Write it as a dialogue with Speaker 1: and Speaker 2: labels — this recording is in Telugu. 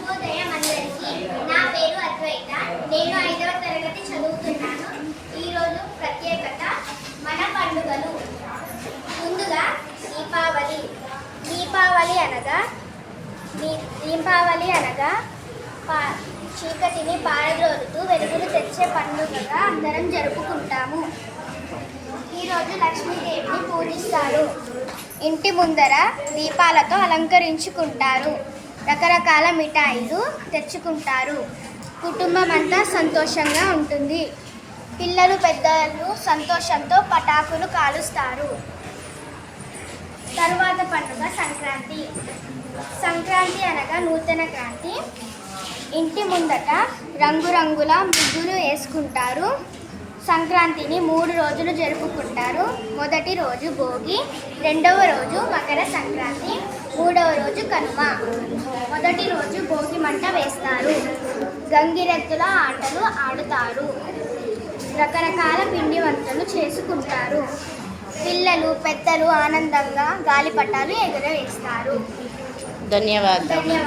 Speaker 1: శుభోదయం అందరికీ. నా పేరు అద్వైత. నేను 5వ తరగతి చదువుతున్నాను. ఈరోజు ప్రత్యేకత మన పండుగలు. ముందుగా దీపావళి. దీపావళి అనగా చీకటిని పారద్రోలుతూ వెలుగులు తెచ్చే పండుగగా అందరం జరుపుకుంటాము. ఈరోజు లక్ష్మీదేవిని పూజిస్తారు. ఇంటి ముందర దీపాలతో అలంకరించుకుంటారు. రకరకాల మిఠాయిలు తెచ్చుకుంటారు. కుటుంబం అంతా సంతోషంగా ఉంటుంది. పిల్లలు పెద్దలు సంతోషంతో పటాకులు కాలుస్తారు. తరువాత పండుగ సంక్రాంతి. సంక్రాంతి అనగా నూతన క్రాంతి. ఇంటి ముందట రంగురంగుల ముగ్గులు వేసుకుంటారు. సంక్రాంతిని 3 రోజులు జరుపుకుంటారు. మొదటి రోజు భోగి, రెండవ రోజు మకర సంక్రాంతి, మూడవ రోజు కనుమ. మొదటి రోజు భోగి మంట వేస్తారు. గంగిరెద్దుల ఆటలు ఆడుతారు. రకరకాల పిండి వంటలు చేసుకుంటారు. పిల్లలు పెద్దలు ఆనందంగా గాలిపటాలు ఎగురవేస్తారు.
Speaker 2: ధన్యవాదాలు.